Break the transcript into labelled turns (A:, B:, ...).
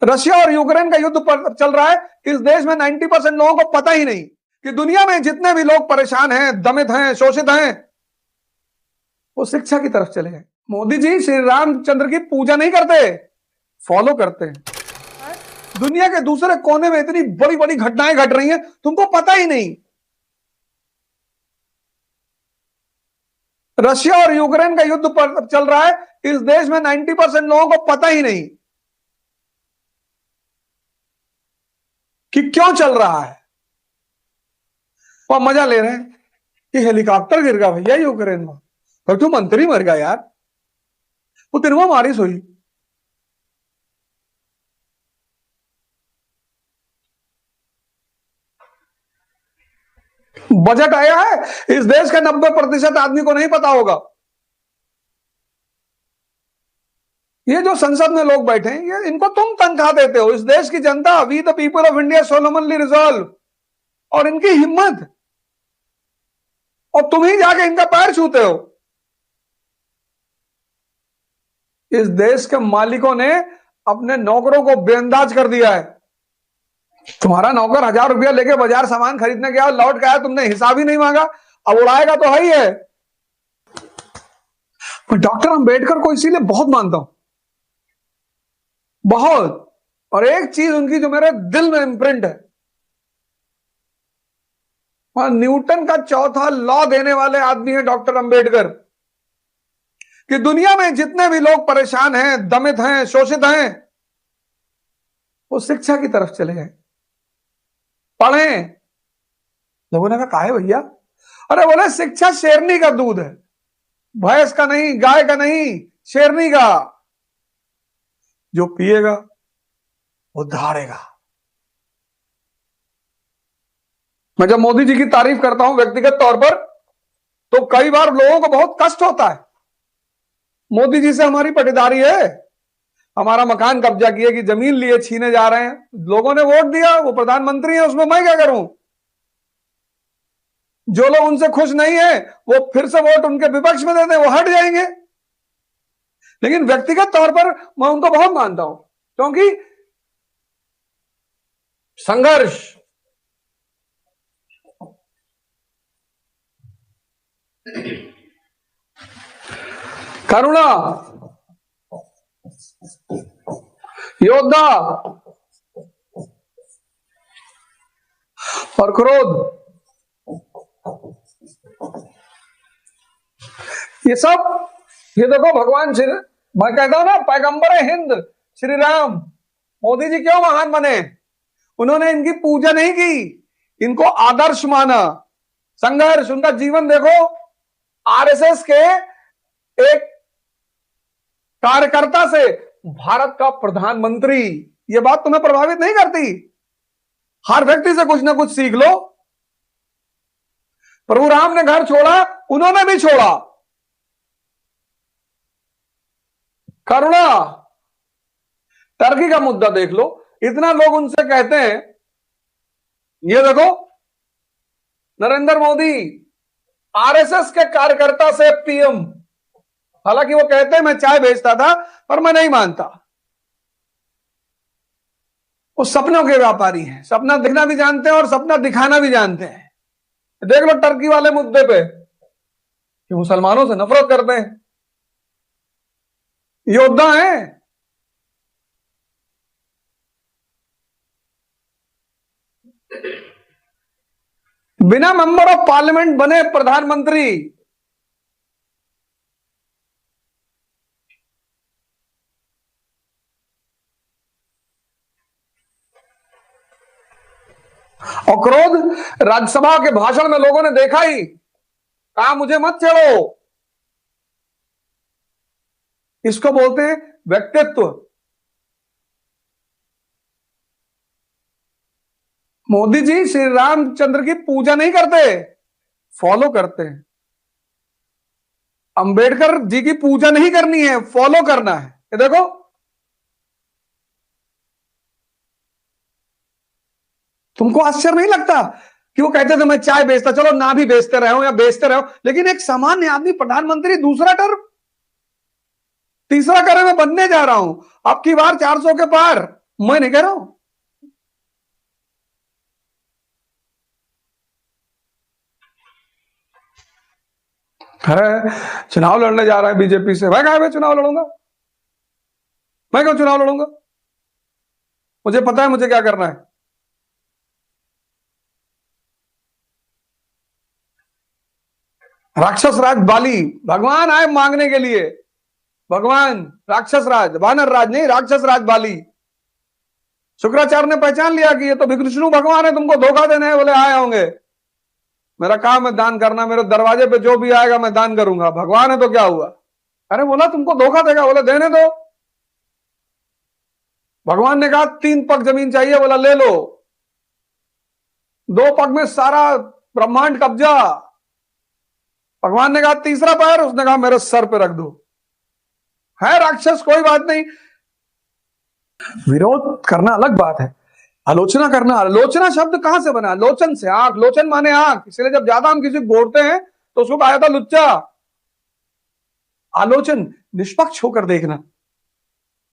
A: Russia और Ukraine का युद्ध चल रहा है। इस देश में 90% लोगों को पता ही नहीं कि दुनिया में जितने भी लोग परेशान हैं, दमित हैं, शोषित हैं, वो शिक्षा की तरफ चले गए। मोदी जी श्री रामचंद्र की पूजा नहीं करते, फॉलो करते हैं। दुनिया के दूसरे कोने में इतनी बड़ी बड़ी घटनाएं घट रही हैं, तुमको पता ही नहीं। रशिया और यूक्रेन का युद्ध चल रहा है। इस देश में 90% लोगों को पता ही नहीं कि क्यों चल रहा है। वो मजा ले रहे हैं कि हेलीकॉप्टर गिर गया भैया यूक्रेन में, और तू मंत्री मर गया यार, वो तेरे मारिश हुई। बजट आया है, इस देश का 90% आदमी को नहीं पता होगा। ये जो संसद में लोग बैठे हैं, ये इनको तुम तनख्वाह देते हो। इस देश की जनता, we the people of India solemnly resolve, और इनकी हिम्मत, और तुम ही जाके इनका पैर छूते हो। इस देश के मालिकों ने अपने नौकरों को बेअंदाज कर दिया है। तुम्हारा नौकर 1000 रुपया लेके बाजार सामान खरीदने गया, लौट के आया, तुमने हिसाब ही नहीं मांगा, अब उड़ाएगा तो है ही है। मैं डॉक्टर अंबेडकर को इसीलिए बहुत मानता हूं, बहुत। और एक चीज उनकी जो मेरे दिल में इंप्रिंट है, न्यूटन का चौथा लॉ देने वाले आदमी है डॉक्टर अंबेडकर, कि दुनिया में जितने भी लोग परेशान हैं, दमित हैं, शोषित हैं, वो शिक्षा की तरफ चले गए, पढ़ें। लोगों ने कहा काहे भैया? अरे बोले शिक्षा शेरनी का दूध है, भैंस का नहीं, गाय का नहीं, शेरनी का। जो पिएगा वो धारेगा। मैं जब मोदी जी की तारीफ करता हूं व्यक्तिगत तौर पर, तो कई बार लोगों को बहुत कष्ट होता है। मोदी जी से हमारी पटीदारी है, हमारा मकान कब्जा किए कि जमीन लिए छीने जा रहे हैं, लोगों ने वोट दिया, वो प्रधानमंत्री है, उसमें मैं क्या करूं? जो लोग उनसे खुश नहीं है वो फिर से वोट उनके विपक्ष में देते हैं, वो हट जाएंगे। लेकिन व्यक्तिगत तौर पर मैं उनको बहुत मानता हूं, क्योंकि संघर्ष, करुणा, योद्धा और क्रोध, ये सब, ये देखो भगवान श्री, मैं कहता हूं ना, पैगंबर हिंद श्री राम, मोदी जी क्यों महान बने? उन्होंने इनकी पूजा नहीं की, इनको आदर्श माना। संघर्ष, उनका जीवन देखो। आरएसएस के एक कार्यकर्ता से भारत का प्रधानमंत्री, ये बात तुम्हें प्रभावित नहीं करती? हर व्यक्ति से कुछ ना कुछ सीख लो। प्रभु राम ने घर छोड़ा, उन्होंने भी छोड़ा। करुणा, टर्की का मुद्दा देख लो, इतना लोग उनसे कहते हैं, ये देखो नरेंद्र मोदी आरएसएस के कार्यकर्ता से पीएम, हालांकि वो कहते हैं मैं चाय बेचता था, पर मैं नहीं मानता। वो सपनों के व्यापारी हैं, सपना दिखना भी जानते हैं और सपना दिखाना भी जानते हैं। देख लो टर्की वाले मुद्दे पे कि मुसलमानों से नफरत करते हैं, योद्धा हैं। बिना मेंबर ऑफ पार्लियामेंट बने प्रधानमंत्री। और क्रोध, राज्यसभा के भाषण में लोगों ने देखा ही, कहा मुझे मत छेड़ो। इसको बोलते हैं व्यक्तित्व। मोदी जी श्री रामचंद्र की पूजा नहीं करते, फॉलो करते हैं। अंबेडकर जी की पूजा नहीं करनी है, फॉलो करना है। ये देखो, तुमको आश्चर्य नहीं लगता कि वो कहते थे मैं चाय बेचता, चलो ना भी बेचते रहो या बेचते रहो, लेकिन एक सामान्य आदमी प्रधानमंत्री, दूसरा टर्म, तीसरा करे मैं बनने जा रहा हूं, अब की बार 400 के पार, मैं नहीं कह रहा हूं। अरे चुनाव लड़ने जा रहा है बीजेपी से, मैं कहा मैं चुनाव लड़ूंगा, मैं क्यों चुनाव लड़ूंगा? मुझे पता है मुझे क्या करना है। राक्षस राज बाली, भगवान आए मांगने के लिए, भगवान राक्षस राज, वानर राज नहीं, राक्षस राज बाली। शुक्राचार्य ने पहचान लिया कि ये तो विष्णु भगवान है, तुमको धोखा देने हैं, बोले आए होंगे, मेरा काम है दान करना, मेरे दरवाजे पे जो भी आएगा मैं दान करूंगा, भगवान है तो क्या हुआ? अरे बोला तुमको धोखा देगा, बोले देने दो। भगवान ने कहा 3 पग जमीन चाहिए, बोला ले लो। 2 पग में सारा ब्रह्मांड कब्जा। भगवान ने कहा तीसरा पैर, उसने कहा मेरे सर पे रख दो। है राक्षस, कोई बात नहीं। विरोध करना अलग बात है, आलोचना करना, आलोचना शब्द कहां से बना? लोचन से, आंख, लोचन माने आंख, इसलिए जब ज्यादा हम किसी को घोरते हैं तो उसको कहा जाता लुच्चा। आलोचन निष्पक्ष होकर देखना।